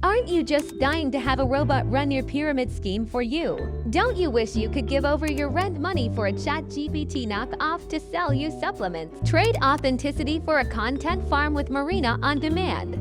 Aren't you just dying to have a robot run your pyramid scheme for you? Don't you wish you could give over your rent money for a ChatGPT knockoff to sell you supplements? Trade authenticity for a content farm with Marina on demand.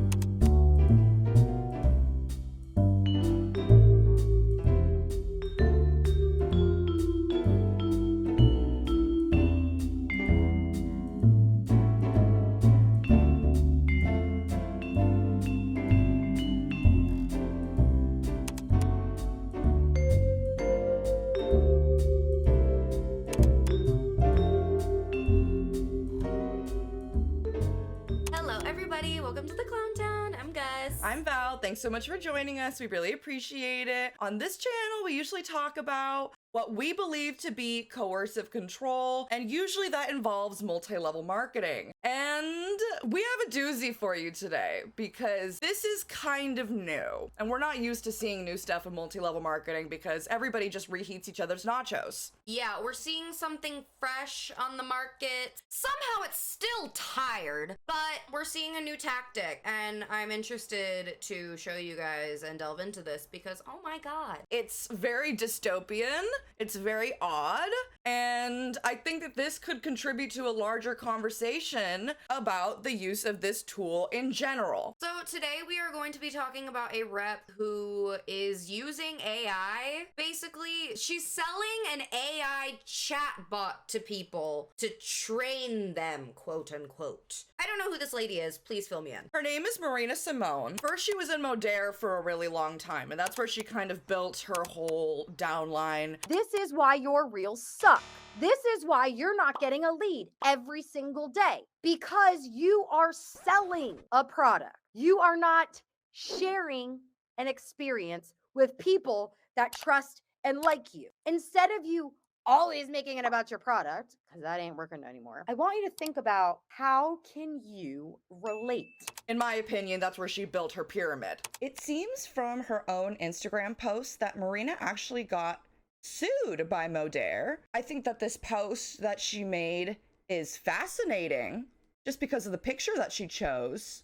Welcome to the Clown Town. I'm Gus. I'm Val. Thanks so much for joining us. We really appreciate it. On this channel, we usually talk about what we believe to be coercive control, and usually that involves multi-level marketing. And we have a doozy for you today because this is kind of new, and we're not used to seeing new stuff in multi-level marketing because everybody just reheats each other's nachos. Yeah, we're seeing something fresh on the market. Somehow it's still tired, but we're seeing a new tactic, and I'm interested to show you guys and delve into this because, oh my god. It's very dystopian. It's very odd, and I think that this could contribute to a larger conversation about the use of this tool in general. So today we are going to be talking about a rep who is using AI. Basically, she's selling an AI chatbot to people to train them, quote unquote. I don't know who this lady is. Please fill me in. Her name is Marina Simone. First, she was in Modere for a really long time, and that's where she kind of built her whole downline. This is why your reels suck. This is why you're not getting a lead every single day, because you are selling a product. You are not sharing an experience with people that trust and like you. Instead of you always making it about your product, because that ain't working anymore, I want you to think about how can you relate. In my opinion, that's where she built her pyramid. It seems from her own Instagram post that Marina actually got sued by Modere. I think that this post that she made is fascinating just because of the picture that she chose.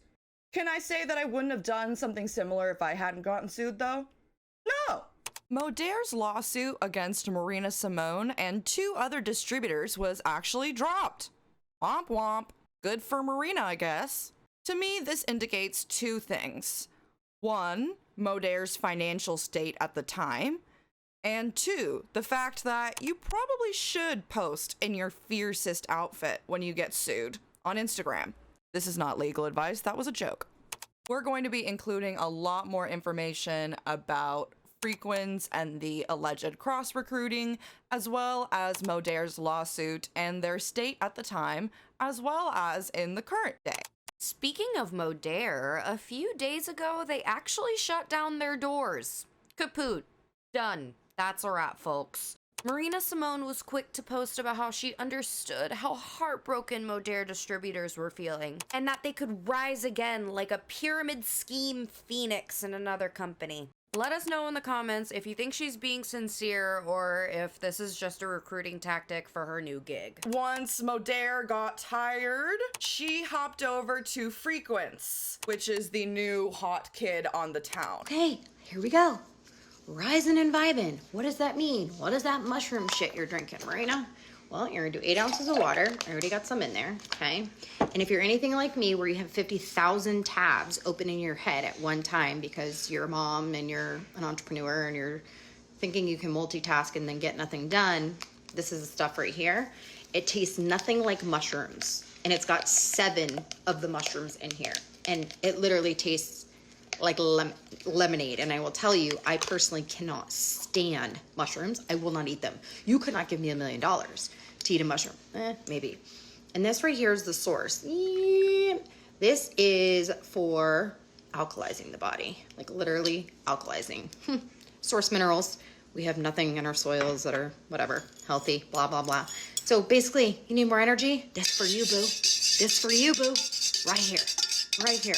Can I say that I wouldn't have done something similar if I hadn't gotten sued though? No! Modere's lawsuit against Marina Simone and 2 other distributors was actually dropped. Womp womp. Good for Marina, I guess. To me, this indicates 2 things. 1, Modere's financial state at the time, and 2, the fact that you probably should post in your fiercest outfit when you get sued on Instagram. This is not legal advice, that was a joke. We're going to be including a lot more information about Frequence and the alleged cross-recruiting, as well as Modere's lawsuit and their state at the time, as well as in the current day. Speaking of Modere, a few days ago, they actually shut down their doors. Kaput. Done. That's a wrap, folks. Marina Simone was quick to post about how she understood how heartbroken Modere distributors were feeling, and that they could rise again like a pyramid scheme phoenix in another company. Let us know in the comments if you think she's being sincere or if this is just a recruiting tactic for her new gig. Once Modere got tired, she hopped over to Frequence, which is the new hot kid on the town. Okay, here we go. Rising and vibing. What does that mean? What is that mushroom shit you're drinking, Marina? Well, you're gonna do 8 ounces of water. I already got some in there, okay? And if you're anything like me, where you have 50,000 tabs open in your head at one time because you're a mom and you're an entrepreneur and you're thinking you can multitask and then get nothing done, this is the stuff right here. It tastes nothing like mushrooms, and it's got 7 of the mushrooms in here. And it literally tastes like lemonade. And I will tell you, I personally cannot stand mushrooms. I will not eat them. You could not give me $1 million to eat a mushroom. Maybe. And this right here is the source. This is for alkalizing the body, like literally alkalizing. Source minerals. We have nothing in our soils that are whatever, healthy, blah, blah, blah. So basically, you need more energy? This for you, boo. This for you, boo. Right here. Right here.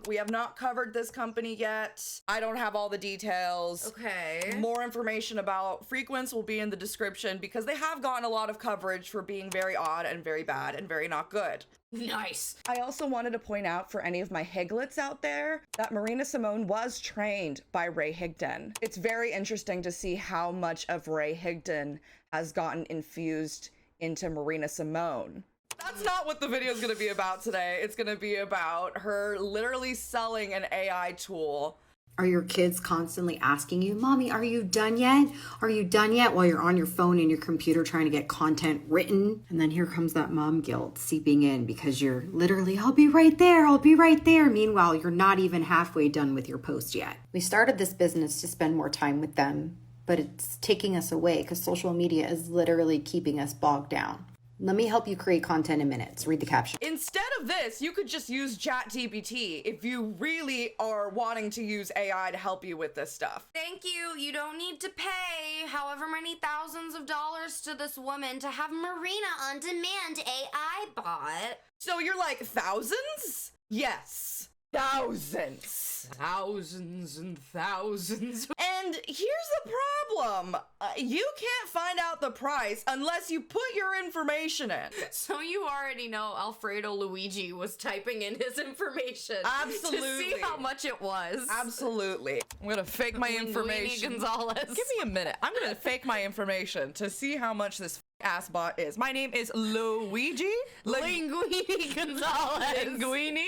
We have not covered this company yet. I don't have all the details. Okay. More information about Frequence will be in the description because they have gotten a lot of coverage for being very odd and very bad and very not good. Nice. I also wanted to point out for any of my Higlets out there that Marina Simone was trained by Ray Higdon. It's very interesting to see how much of Ray Higdon has gotten infused into Marina Simone. That's not what the video is going to be about today. It's going to be about her literally selling an AI tool. Are your kids constantly asking you, Mommy, are you done yet? Are you done yet? While you're on your phone and your computer trying to get content written. And then here comes that mom guilt seeping in because you're literally, I'll be right there. I'll be right there. Meanwhile, you're not even halfway done with your post yet. We started this business to spend more time with them, but it's taking us away because social media is literally keeping us bogged down. Let me help you create content in minutes. Read the caption. Instead of this, you could just use ChatGPT if you really are wanting to use AI to help you with this stuff. Thank you. You don't need to pay however many thousands of dollars to this woman to have Marina on demand AI bot. So you're like, thousands? Yes, thousands. Thousands and thousands. And here's the problem. You can't find out the price unless you put your information in. So you already know Alfredo Luigi was typing in his information. Absolutely. To see how much it was. Absolutely. I'm gonna fake my information. Gonzalez. Give me a minute. I'm gonna fake my information to see how much this ass bot is. My name is Luigi Linguini Gonzalez. Linguini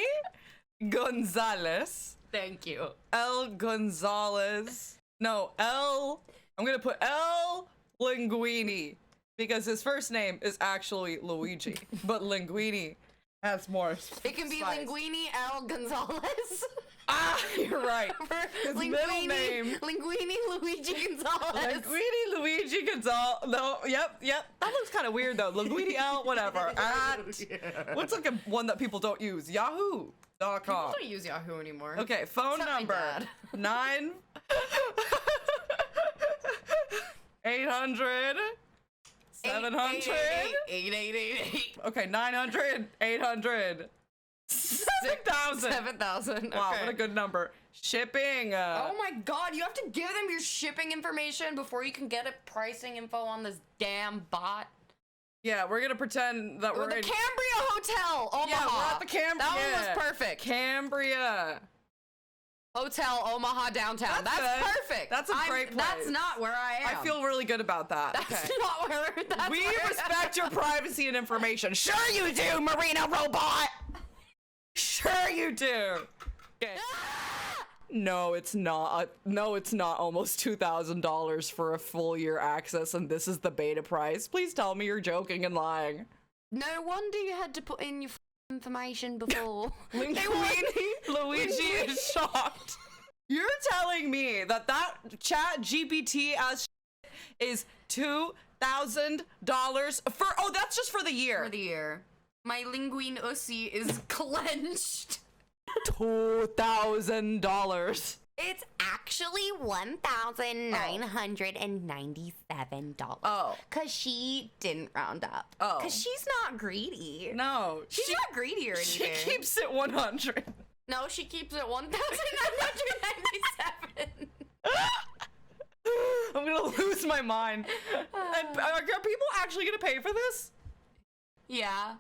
Gonzalez. Thank you. L Gonzalez. No, I'm gonna put L Linguini because his first name is actually Luigi, but Linguini has more. It can be spice. Linguini L Gonzalez. Ah, you're right. His middle name. Linguini Luigi Gonzalez. Linguini Luigi Gonzalez. No, yep. That looks kind of weird though. Linguini L, whatever. What's like a one that people don't use? Yahoo.com. People don't use Yahoo anymore. Okay, phone Except my number dad. 9 800 700 8888. Okay, 900 800 7000. 7,000. Wow, Okay. what a good number. Shipping. Oh my god, you have to give them your shipping information before you can get a pricing info on this damn bot. Yeah, we're gonna pretend that We're we're the in Cambria Hotel, Omaha. Yeah, we're at the Cambria. That one was perfect. Cambria. Hotel Omaha downtown. That's good. perfect. That's a great place. That's not where I am. I feel really good about that. That's not where. That's We where respect your privacy and information. Sure you do, Marina Robot. Sure you do. Okay. No, it's not. No, it's not almost $2,000 for a full year access, and this is the beta price. Please tell me you're joking and lying. No wonder you had to put in your information before. Luigi is shocked. You're telling me that chat GPT as is $2,000 for, oh, that's just for the year. For the year. My linguine ussy is clenched. $2,000. It's actually $1,997. Oh. Cause she didn't round up. Oh. Cause she's not greedy. No. She's not greedy or She anything. keeps it 100. No, she keeps it 1,997. I'm gonna lose my mind. And are people actually gonna pay for this? Yeah.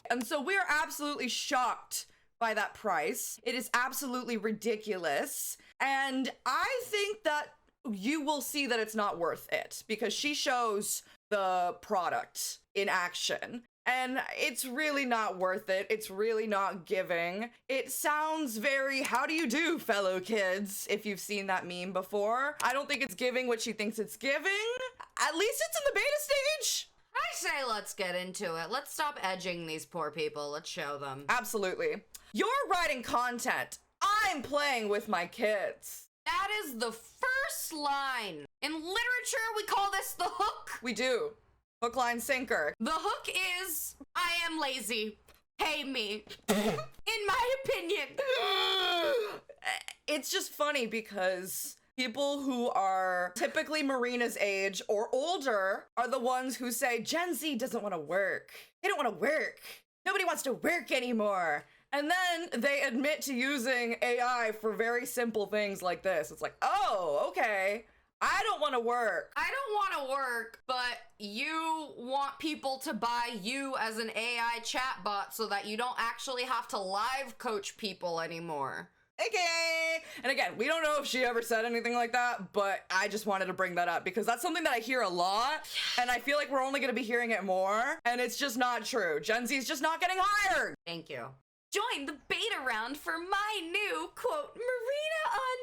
And so we're absolutely shocked by that price. It is absolutely ridiculous. And I think that you will see that it's not worth it because she shows the product in action. And it's really not worth it. It's really not giving. It sounds very, how do you do, fellow kids, if you've seen that meme before. I don't think it's giving what she thinks it's giving. At least it's in the beta stage. I say let's get into it. Let's stop edging these poor people. Let's show them. Absolutely. You're writing content. I'm playing with my kids. That is the first line. In literature, we call this the hook. We do. Hook, line, sinker. The hook is, I am lazy. Pay me. In my opinion. It's just funny because people who are typically Marina's age or older are the ones who say Gen Z doesn't want to work. They don't want to work. Nobody wants to work anymore. And then they admit to using AI for very simple things like this. It's like, oh, okay. I don't want to work. I don't want to work, but you want people to buy you as an AI chatbot so that you don't actually have to live coach people anymore. Okay. And again, we don't know if she ever said anything like that, but I just wanted to bring that up because that's something that I hear a lot, and I feel like we're only going to be hearing it more, and it's just not true. Gen Z is just not getting hired. Thank you. Join the beta round for my new, quote, Marina on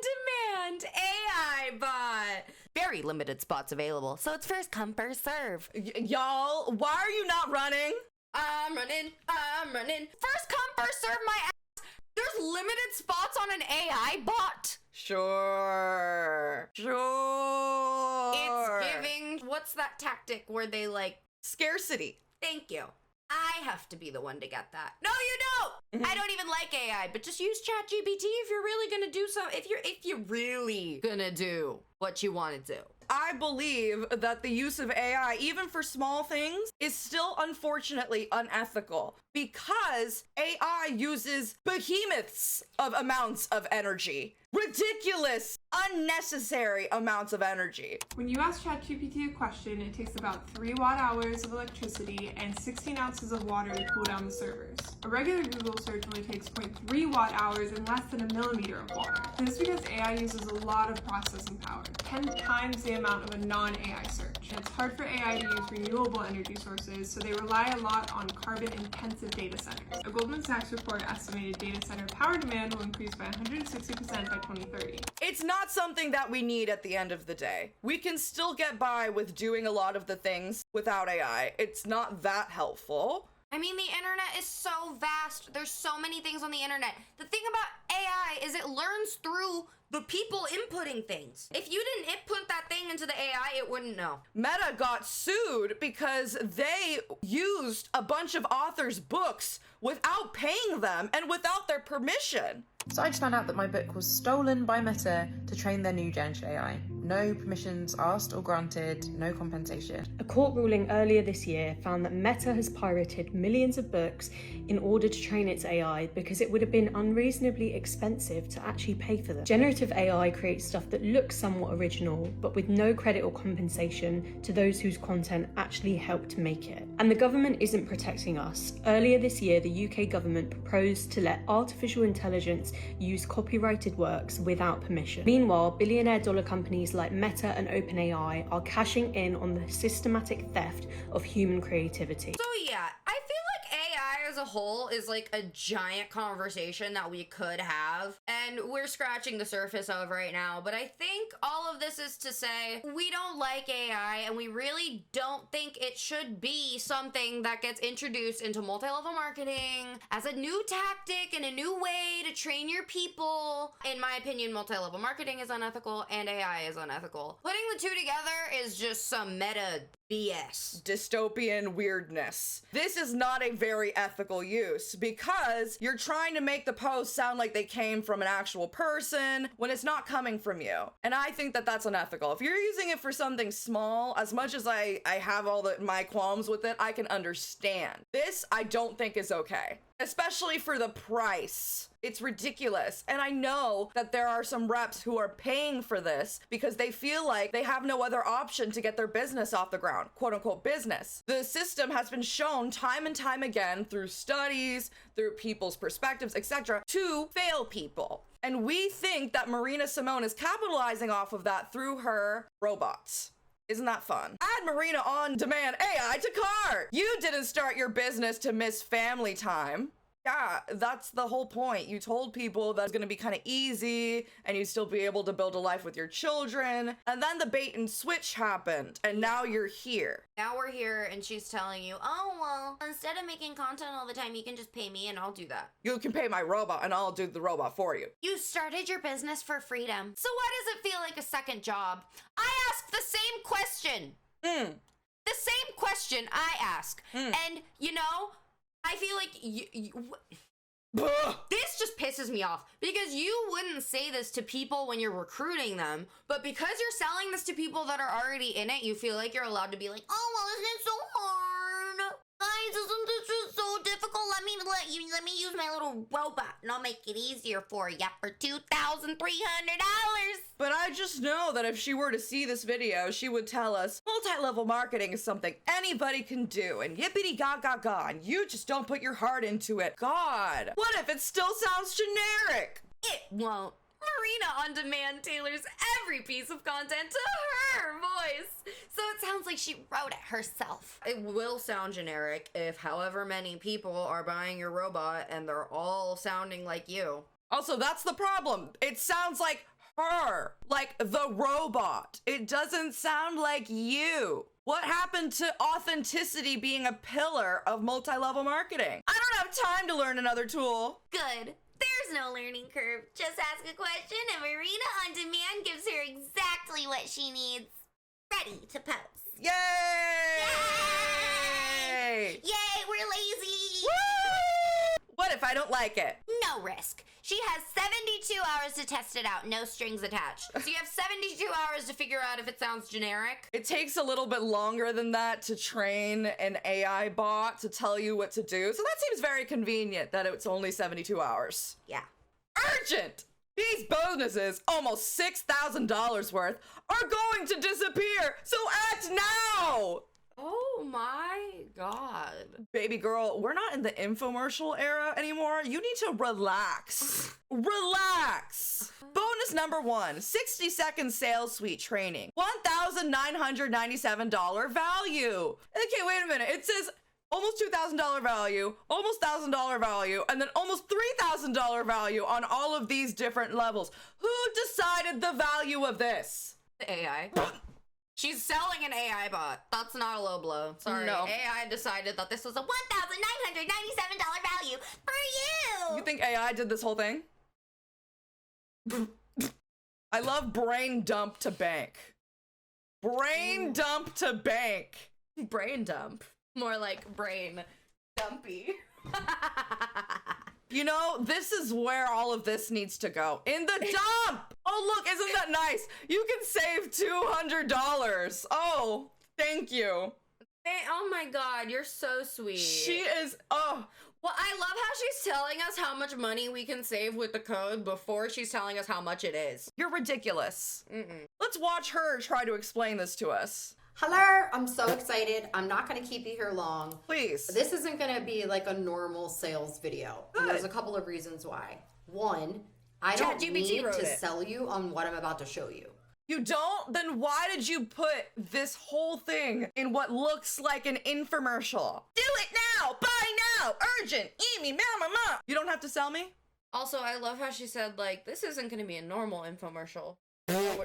Demand AI bot. Very limited spots available, so it's first come, first serve. Y'all, why are you not running? I'm running. First come, first serve my ass. There's limited spots on an AI bot. Sure. It's giving, what's that tactic where they like... Scarcity. Thank you. I have to be the one to get that. No, you don't. I don't even like AI, but just use ChatGPT if you're really gonna do if you're really gonna do what you want to do. I believe that the use of AI, even for small things, is still unfortunately unethical because AI uses behemoths of amounts of energy. Ridiculous, unnecessary amounts of energy. When you ask ChatGPT a question, it takes about 3 watt-hours of electricity and 16 ounces of water to cool down the servers. A regular Google search only takes 0.3 watt-hours and less than a millimeter of water. This is because AI uses a lot of processing power, 10 times the amount of a non-AI search. And it's hard for AI to use renewable energy sources, so they rely a lot on carbon-intensive data centers. A Goldman Sachs report estimated data center power demand will increase by 160% by 2030. It's not something that we need at the end of the day. We can still get by with doing a lot of the things without AI. It's not that helpful. I mean, the internet is so vast. There's so many things on the internet. The thing about AI is it learns through the people inputting things. If you didn't input that thing into the AI, it wouldn't know. Meta got sued because they used a bunch of authors' books without paying them and without their permission. So I just found out that my book was stolen by Meta to train their new Gen AI. No permissions asked or granted, no compensation. A court ruling earlier this year found that Meta has pirated millions of books in order to train its AI because it would have been unreasonably expensive to actually pay for them. Generative AI creates stuff that looks somewhat original, but with no credit or compensation to those whose content actually helped make it. And the government isn't protecting us. Earlier this year, the UK government proposed to let artificial intelligence use copyrighted works without permission. Meanwhile, billionaire dollar companies like Meta and OpenAI are cashing in on the systematic theft of human creativity. So yeah, I feel like AI as a whole is like a giant conversation that we could have, and we're scratching the surface of right now. But I think all of this is to say we don't like AI, and we really don't think it should be something that gets introduced into multi-level marketing as a new tactic and a new way to train your people. In my opinion, multi-level marketing is unethical and AI is unethical. Putting the two together is just some meta BS. Dystopian weirdness. This is not a very ethical use because you're trying to make the post sound like they came from an actual person when it's not coming from you. And I think that that's unethical. If you're using it for something small, as much as I have all my qualms with it, I can understand. This I don't think is okay. Especially for the price. It's ridiculous. And I know that there are some reps who are paying for this because they feel like they have no other option to get their business off the ground, quote unquote business. The system has been shown time and time again through studies, through people's perspectives, etc., to fail people. And we think that Marina Simone is capitalizing off of that through her robots. Isn't that fun? Add Marina on Demand AI to cart. You didn't start your business to miss family time. Yeah, that's the whole point. You told people that's gonna be kind of easy and you'd still be able to build a life with your children. And then the bait and switch happened and now you're here. Now we're here and she's telling you, oh, well, instead of making content all the time, you can just pay me and I'll do that. You can pay my robot and I'll do the robot for you. You started your business for freedom. So why does it feel like a second job? I ask the same question. The same question I ask. And, you know, I feel like this just pisses me off because you wouldn't say this to people when you're recruiting them, but because you're selling this to people that are already in it, you feel like you're allowed to be like, oh, well, isn't it so hard? Guys, isn't this just so difficult? Let me use my little robot and I'll make it easier for you for $2,300. But I just know that if she were to see this video, she would tell us multi-level marketing is something anybody can do and yippity ga, and you just don't put your heart into it. God, what if it still sounds generic? It won't. Marina on Demand tailors every piece of content to her voice, so it sounds like she wrote it herself. It will sound generic if however many people are buying your robot and they're all sounding like you. Also, that's the problem. It sounds like her, like the robot. It doesn't sound like you. What happened to authenticity being a pillar of multi-level marketing? I don't have time to learn another tool. Good. There's no learning curve. Just ask a question and Marina on Demand gives her exactly what she needs. Ready to post. Yay! Yay! Yay, we're lazy! Woo! What if I don't like it? No risk. She has 72 hours to test it out, no strings attached. So you have 72 hours to figure out if it sounds generic? It takes a little bit longer than that to train an AI bot to tell you what to do. So that seems very convenient that it's only 72 hours. Yeah. Urgent! These bonuses, almost $6,000 worth, are going to disappear, so act now! Oh my god. Baby girl, we're not in the infomercial era anymore. You need to relax. Relax. Bonus number 1, 60-second sales suite training. $1,997 value. Okay, wait a minute. It says almost $2,000 value, almost $1,000 value, and then almost $3,000 value on all of these different levels. Who decided the value of this? The AI. She's selling an AI bot. That's not a low blow. Sorry. No. AI decided that this was a $1,997 value for you! You think AI did this whole thing? I love brain dump to bank. Brain dump to bank. brain dump. More like brain dumpy. You know, this is where all of this needs to go. In the dump! Oh, look, isn't that nice? You can save $200. Oh, thank you. Oh my god, you're so sweet. She is, oh. Well, I love how she's telling us how much money we can save with the code before she's telling us how much it is. You're ridiculous. Let's watch her try to explain this to us. Hello, I'm so excited. I'm not going to keep you here long. Please. This isn't going to be like a normal sales video. And there's a couple of reasons why. One, I don't need to sell you on what I'm about to show you. You don't? Then why did you put this whole thing in what looks like an infomercial? Do it now! Buy now! Urgent! Eat me! Mama! You don't have to sell me? Also, I love how she said, like, this isn't going to be a normal infomercial.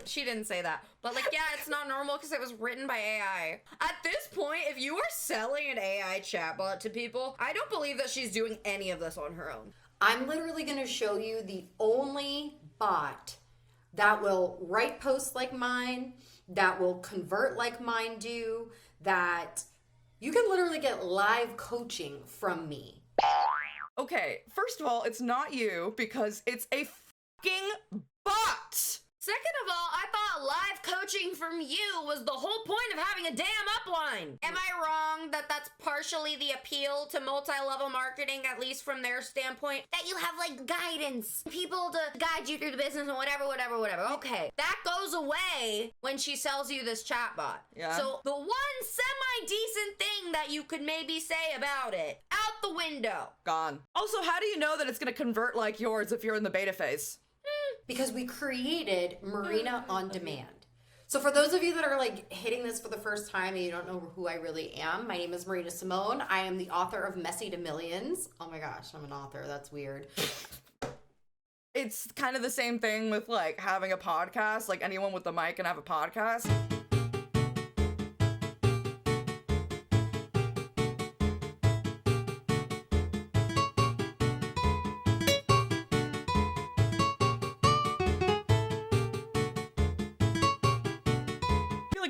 She didn't say that. But, like, yeah, it's not normal because it was written by AI. At this point, if you are selling an AI chatbot to people, I don't believe that she's doing any of this on her own. I'm literally going to show you the only bot that will write posts like mine, that will convert like mine do, that you can literally get live coaching from me. Okay, first of all, it's not you because it's a fucking bot. Second of all, I thought live coaching from you was the whole point of having a damn upline. Am I wrong that that's partially the appeal to multi-level marketing, at least from their standpoint? That you have like guidance, people to guide you through the business and whatever. Okay, that goes away when she sells you this chatbot. Yeah. So the one semi-decent thing that you could maybe say about it, out the window. Gone. Also, how do you know that it's gonna convert like yours if you're in the beta phase? Because we created Marina on Demand. So for those of you that are like hitting this for the first time and you don't know who I really am, my name is Marina Simone. I am the author of Messy to Millions. Oh my gosh, I'm an author. That's weird. It's kind of the same thing with like having a podcast. Like anyone with a mic can have a podcast.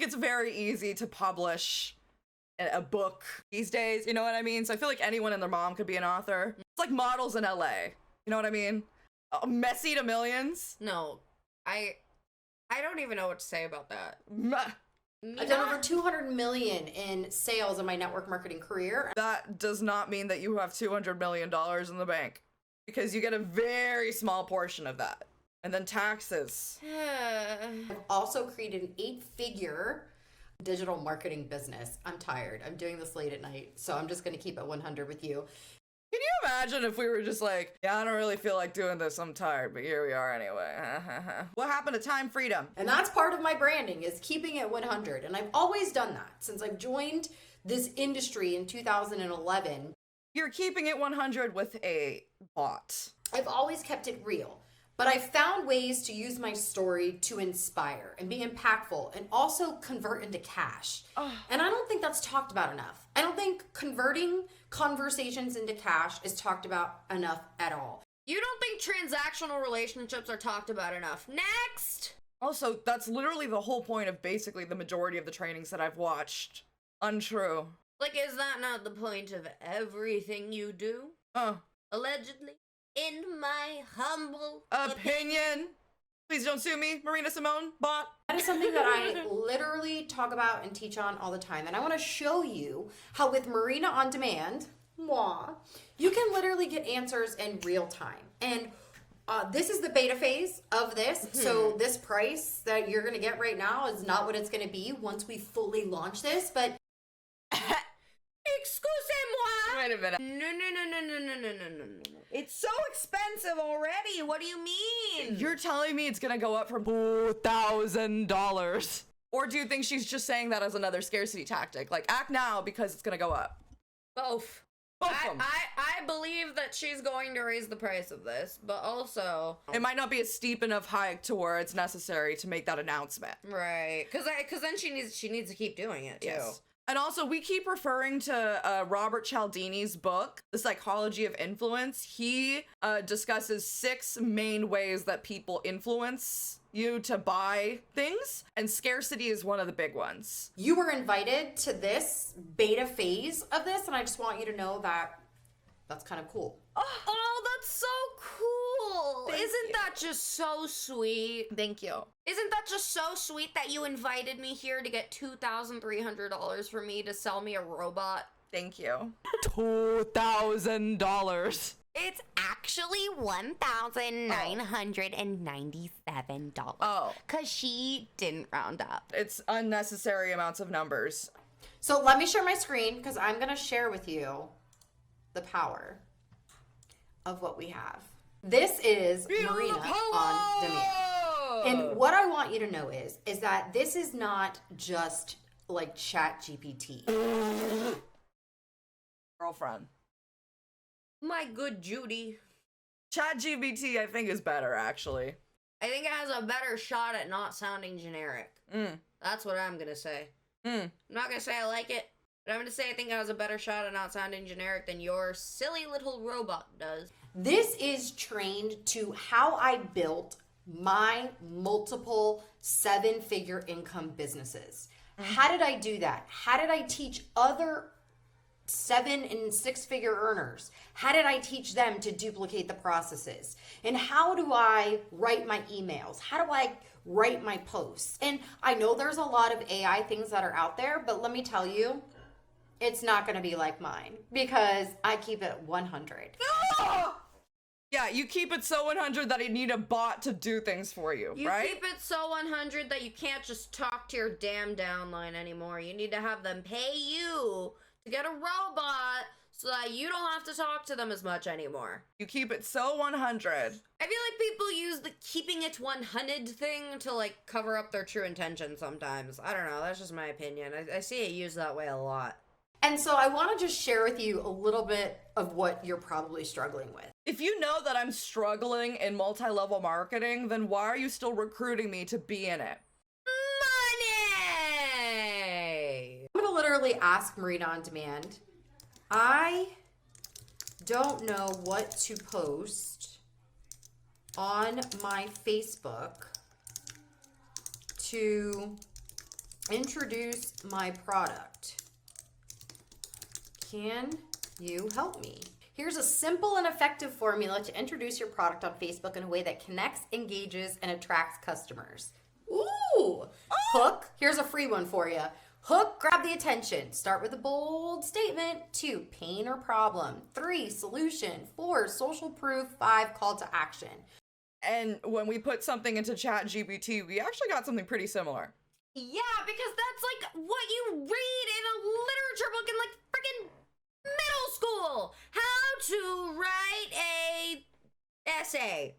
It's very easy to publish a book these days, you know what I mean? So I feel like anyone and their mom could be an author. It's like models in LA, you know what I mean? Messy to Millions. No, I don't even know what to say about that. I've done over 200 million in sales in my network marketing career. That does not mean that you have $200 million in the bank, because you get a very small portion of that. And then taxes. I've also created an 8-figure digital marketing business. I'm tired. I'm doing this late at night, so I'm just going to keep it 100 with you. Can you imagine if we were just like, yeah, I don't really feel like doing this, I'm tired, but here we are anyway. What happened to time freedom? And that's part of my branding, is keeping it 100. And I've always done that since I've joined this industry in 2011. You're keeping it 100 with a bot. I've always kept it real. But I found ways to use my story to inspire and be impactful and also convert into cash. And I don't think that's talked about enough. I don't think converting conversations into cash is talked about enough at all. You don't think transactional relationships are talked about enough. Next! Also, that's literally the whole point of basically the majority of the trainings that I've watched. Untrue. Like, is that not the point of everything you do? Allegedly? In my humble opinion. Please don't sue me, Marina Simone, bot. That is something that I literally talk about and teach on all the time. And I want to show you how with Marina On Demand, you can literally get answers in real time. And this is the beta phase of this. So this price that you're going to get right now is not what it's going to be once we fully launch this. But excusez-moi. Wait a minute. No. It's so expensive already. What do you mean? You're telling me it's gonna go up from $4,000? Or do you think she's just saying that as another scarcity tactic? Like, act now because it's gonna go up. Both. Both of them. I believe that she's going to raise the price of this, but also it might not be a steep enough hike to where it's necessary to make that announcement. Right. Because then she needs to keep doing it too. Yes. And also, we keep referring to Robert Cialdini's book, The Psychology of Influence. He discusses 6 main ways that people influence you to buy things, and scarcity is one of the big ones. You were invited to this beta phase of this, and I just want you to know that that's kind of cool. Oh, that's so cool. Isn't that just so sweet? Thank you. Isn't that just so sweet that you invited me here to get $2,300 for me to sell me a robot? Thank you. $2,000. It's actually $1,997. Oh. Because she didn't round up. It's unnecessary amounts of numbers. So let me share my screen because I'm going to share with you the power of what we have. This is Marina On Demand. And what I want you to know is that this is not just like ChatGPT. Girlfriend. My good Judy. ChatGPT, I think, is better, actually. I think it has a better shot at not sounding generic. That's what I'm gonna say. I'm not gonna say I like it, but I'm gonna say I think it has a better shot at not sounding generic than your silly little robot does. This is trained to how I built my multiple 7-figure income businesses. How did I do that? How did I teach other 7- and 6-figure earners? How did I teach them to duplicate the processes? And how do I write my emails? How do I write my posts? And I know there's a lot of AI things that are out there, but let me tell you, it's not going to be like mine because I keep it 100. Yeah, you keep it so 100 that you need a bot to do things for you, right? You keep it so 100 that you can't just talk to your damn downline anymore. You need to have them pay you to get a robot so that you don't have to talk to them as much anymore. You keep it so 100. I feel like people use the keeping it 100 thing to like cover up their true intention sometimes. I don't know, that's just my opinion. I see it used that way a lot. And so I want to just share with you a little bit of what you're probably struggling with. If you know that I'm struggling in multi-level marketing, then why are you still recruiting me to be in it? Money! I'm going to literally ask Marina On Demand. I don't know what to post on my Facebook to introduce my product. Can you help me? Here's a simple and effective formula to introduce your product on Facebook in a way that connects, engages, and attracts customers. Ooh! Hook, here's a free one for you. Hook, grab the attention. Start with a bold statement. 2, pain or problem. 3, solution. 4, social proof. 5, call to action. And when we put something into ChatGPT, we actually got something pretty similar. Yeah, because that's like what you read in a literature book in like freaking middle school. How to write a essay.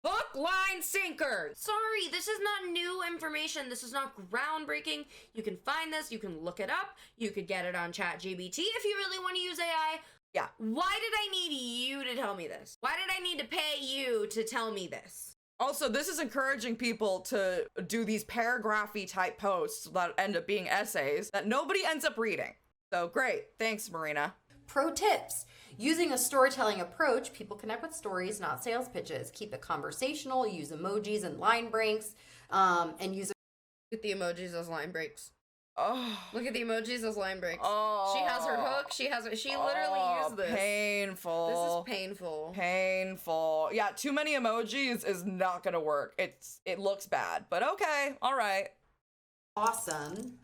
Hook, line, sinker. Sorry, this is not new information. This is not groundbreaking. You can find this. You can look it up. You could get it on ChatGPT if you really want to use AI. Yeah. Why did I need you to tell me this? Why did I need to pay you to tell me this? Also, this is encouraging people to do these paragraphy type posts that end up being essays that nobody ends up reading. So great. Thanks, Marina. Pro tips. Using a storytelling approach, people connect with stories, not sales pitches. Keep it conversational, use emojis and line breaks, and use Look at the emojis as line breaks. Oh. Look at the emojis as line breaks. Oh. She has her hook. She literally used this. Painful. This is painful. Painful. Yeah, too many emojis is not gonna work. It looks bad, but okay, all right. awesome.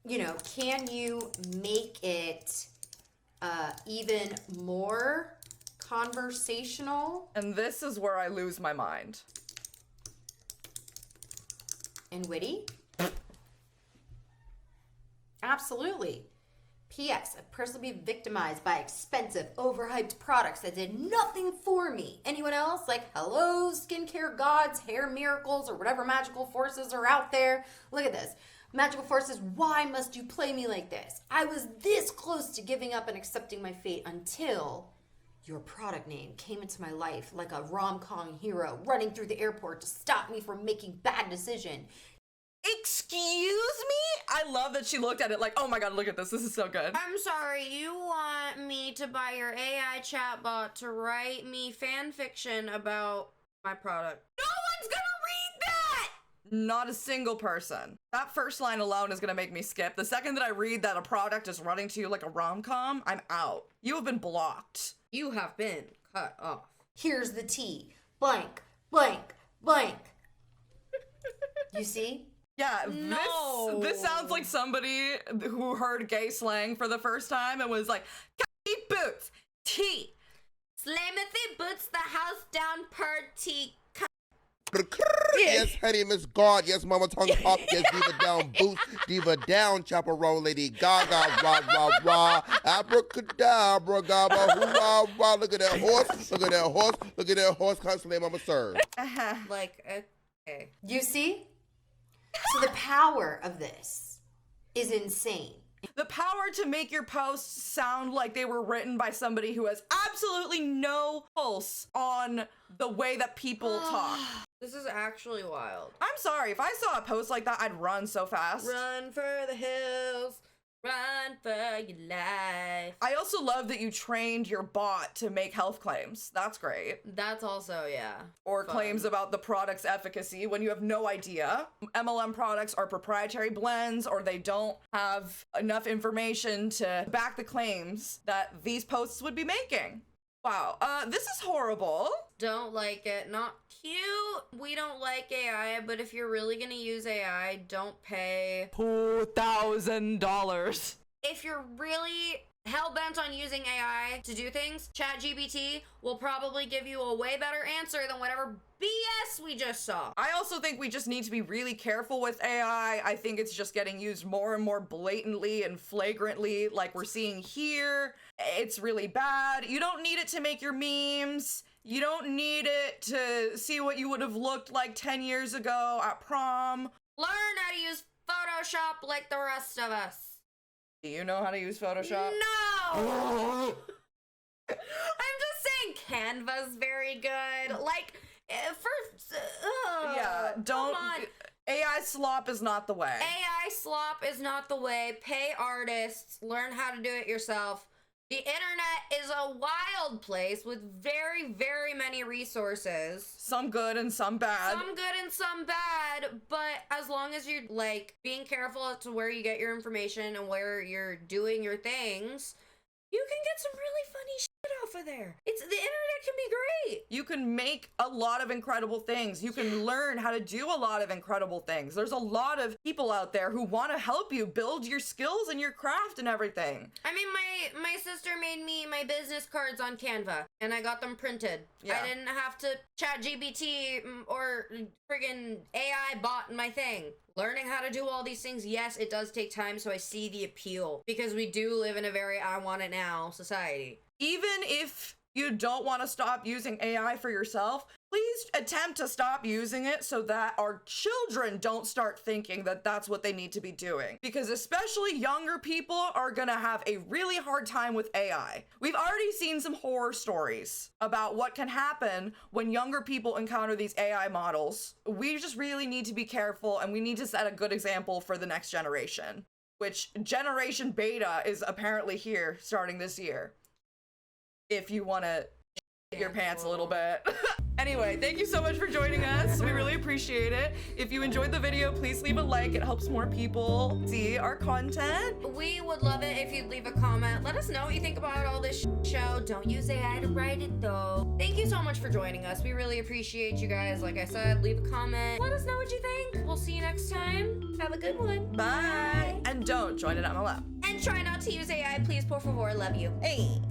You know, can you make it even more conversational And this is where I lose my mind. and witty? Absolutely. P.S. I've personally been victimized by expensive, overhyped products that did nothing for me. Anyone else? Like, hello, skincare gods, hair miracles, or whatever magical forces are out there. Look at this. Magical forces, why must you play me like this? I was this close to giving up and accepting my fate until your product name came into my life like a rom-com hero running through the airport to stop me from making bad decision. Excuse me? I love that she looked at it like, oh my god, look at this. This is so good. I'm sorry, you want me to buy your AI chatbot to write me fan fiction about my product? No one's gonna read that! Not a single person. That first line alone is gonna make me skip. The second that I read that a product is running to you like a rom-com, I'm out. You have been blocked. You have been cut off. Here's the T. Blank, blank, blank. You see? Yeah, No. this sounds like somebody who heard gay slang for the first time and was like, "Cocky boots, tea." Slamathy boots the house down per tea. Yes, honey, Miss God. Yes, Mama Tongue Pop. Yes, Diva Down Boots. Diva Down Chopper Roll Lady Gaga. Rah, rah, rah. Abracadabra, gabba, hoorah, rah. Look at that horse. Look at that horse. Look at that horse. Constantly, Mama Serve. Like, okay. You see? So the power of this is insane. The power to make your posts sound like they were written by somebody who has absolutely no pulse on the way that people talk. This is actually wild. I'm sorry, if I saw a post like that, I'd run so fast. Run for the hills. Run for your life. I also love that you trained your bot to make health claims. That's great. That's also, yeah. Or fun. claims about the product's efficacy when you have no idea. MLM products are proprietary blends or they don't have enough information to back the claims that these posts would be making. Wow, this is horrible. Don't like it. Not cute. We don't like AI, but if you're really gonna use AI, don't pay $2,000. If you're really hell-bent on using AI to do things, ChatGPT will probably give you a way better answer than whatever BS we just saw. I also think we just need to be really careful with AI. I think it's just getting used more and more blatantly and flagrantly, like we're seeing here. It's really bad. You don't need it to make your memes. You don't need it to see what you would have looked like 10 years ago at prom. Learn how to use Photoshop like the rest of us. Do you know how to use Photoshop? No! I'm just saying Canva's very good. Like, Yeah, don't. Come on. AI slop is not the way. AI slop is not the way. Pay artists. Learn how to do it yourself. The internet is a wild place with very, very many resources. Some good and some bad. Some good and some bad, but as long as you're, like, being careful as to where you get your information and where you're doing your things, you can get some really funny shit off of there. The internet can be great. You can make a lot of incredible things. You can learn how to do a lot of incredible things. There's a lot of people out there who want to help you build your skills and your craft and everything. I mean, my sister made me my business cards on Canva, and I got them printed. Yeah. I didn't have to chat GPT or friggin' AI bot my thing. Learning how to do all these things, yes, it does take time, so I see the appeal, because we do live in a very I want it now society. Even if you don't want to stop using AI for yourself, please attempt to stop using it so that our children don't start thinking that that's what they need to be doing. Because especially younger people are gonna have a really hard time with AI. We've already seen some horror stories about what can happen when younger people encounter these AI models. We just really need to be careful, and we need to set a good example for the next generation, which Generation Beta is apparently here starting this year. If you want to shit your pants a little bit. Anyway, thank you so much for joining us. We really appreciate it. If you enjoyed the video, please leave a like. It helps more people see our content. We would love it if you'd leave a comment. Let us know what you think about all this show. Don't use AI to write it, though. Thank you so much for joining us. We really appreciate you guys. Like I said, leave a comment. Let us know what you think. We'll see you next time. Have a good one. Bye. And don't join an MLM. And try not to use AI, please, por favor. Love you. Hey.